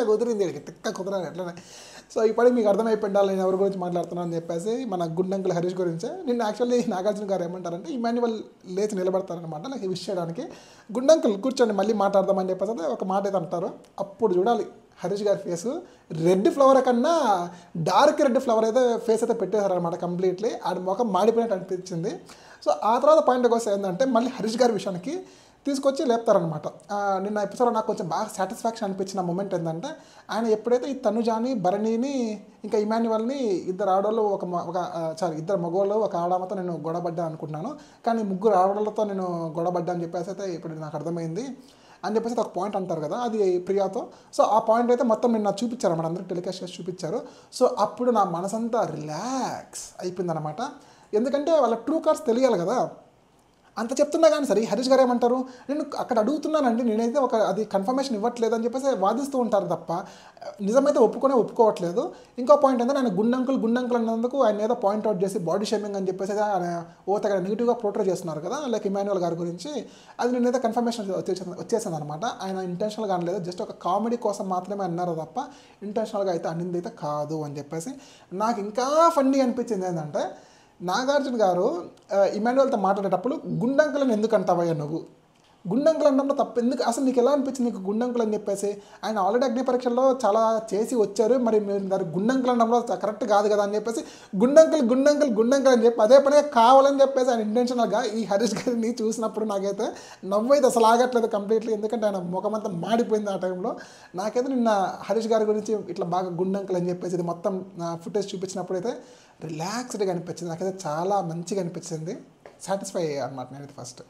కుదిరింది వీడికి తిక్క కుదరాలి ఎట్లనే. సో ఇప్పటికి మీకు అర్థమైపోయిండాలి నేను ఎవరి గురించి మాట్లాడుతున్నాను అని చెప్పేసి, మన గుండంకుల్ హరీష్ గురించే. నిన్న యాక్చువల్లీ నాగార్జున గారు ఏమంటారంటే ఇమాన్యువల్ లేచి నిలబడతారనమాట నాకు విష్ చేయడానికి. గుండంకుల్ కూర్చోండి మళ్ళీ మాట్లాడదామని చెప్పేసి అయితే ఒక మాట అయితే అంటారు. అప్పుడు చూడాలి హరీష్ గారి ఫేసు రెడ్ ఫ్లవర్ కన్నా డార్క్ రెడ్ ఫ్లవర్ అయితే ఫేస్ అయితే పెట్టేశారనమాట కంప్లీట్లీ. ఆడి ముఖం మాడిపోయినట్టు అనిపించింది. సో ఆ తర్వాత పాయింట్కి వస్తే ఏంటంటే మళ్ళీ హరీష్ గారి విషయానికి తీసుకొచ్చి లేపుతారనమాట. నిన్న ఎపిసోడ్లో నాకు కొంచెం బాగా సాటిస్ఫాక్షన్ అనిపించిన మూమెంట్ ఏంటంటే ఆయన ఎప్పుడైతే ఈ తనుజాని భరణిని ఇంకా ఇమాన్యువల్ని ఇద్దరు ఆడవాళ్ళు ఇద్దరు మగవాళ్ళు ఒక ఆడమతో నేను గొడవపడ్డా అనుకుంటున్నాను, కానీ ముగ్గురు ఆడవాళ్ళతో నేను గొడవపడ్డా అని చెప్పేసి అయితే ఇప్పుడు నాకు అర్థమైంది అని చెప్పేసి ఒక పాయింట్ అంటారు కదా, అది ప్రియాతో. సో ఆ పాయింట్ అయితే మొత్తం నిన్న చూపించారు అన్నమాట, అందరికి టెలికాస్ట్ చేసి చూపించారు. సో అప్పుడు నా మనసంతా రిలాక్స్ అయిపోయిందనమాట. ఎందుకంటే వాళ్ళ ట్రూ కార్డ్స్ తెలియాలి కదా. అంత చెప్తున్నా కానీ సరే హరీష్ గారు ఏమంటారు, నేను అక్కడ అడుగుతున్నానండి, నేనైతే అది కన్ఫర్మేషన్ ఇవ్వట్లేదు అని చెప్పేసి వాదిస్తూ ఉంటారు తప్ప నిజమైతే ఒప్పుకోవట్లేదు. ఇంకో పాయింట్ ఏంటంటే ఆయన గుండంకుల్ అన్నందుకు ఆయన ఏదో పాయింట్అవుట్ చేసి బాడీ షేమింగ్ అని చెప్పేసి ఆయన దగ్గర నెగిటివ్గా పోర్ట్రే చేస్తున్నారు కదా లైక్ ఇమాన్యువల్ గారి గురించి. అది నేనైతే కన్ఫర్మేషన్ వచ్చేసింది అనమాట. ఆయన ఇంటెన్షనల్గా అనలేదు, జస్ట్ ఒక కామెడీ కోసం మాత్రమే అన్నారు తప్ప ఇంటెన్షనల్గా అయితే అనింది అయితే కాదు అని చెప్పేసి. నాకు ఇంకా ఫన్నీ అనిపించింది ఏంటంటే నాగార్జున గారు ఇమాన్యువల్తో మాట్లాడేటప్పుడు గుండంకులను ఎందుకు అంటావయ్యా నువ్వు, గుండంకులు అనడంలో తప్పు ఎందుకు, అసలు నీకు ఎలా అనిపించింది నీకు గుండంకులు అని చెప్పేసి. ఆయన ఆల్రెడీ అగ్ని పరీక్షల్లో చాలా చేసి వచ్చారు, మరి మీరు దాని గుండంకులు అనడంలో కరెక్ట్ కాదు కదా అని చెప్పేసి గుండంకులు అని చెప్పి అదే పనిగా కావాలని చెప్పేసి ఆయన ఇంటెన్షనల్గా ఈ హరీష్ గారిని చూసినప్పుడు నాకైతే నవ్వు అయితే అసలు ఆగట్లేదు కంప్లీట్లీ. ఎందుకంటే ఆయన ముఖమంతా మాడిపోయింది ఆ టైంలో. నాకైతే నిన్న హరీష్ గారి గురించి ఇట్లా బాగా గుండంకులు అని చెప్పేసి ఇది మొత్తం ఫుటేజ్ చూపించినప్పుడు అయితే రిలాక్స్డ్గా అనిపించింది, నాకైతే చాలా మంచిగా అనిపించింది, సాటిస్ఫై అయ్యాయి అనమాట నేనైతే ఫస్ట్.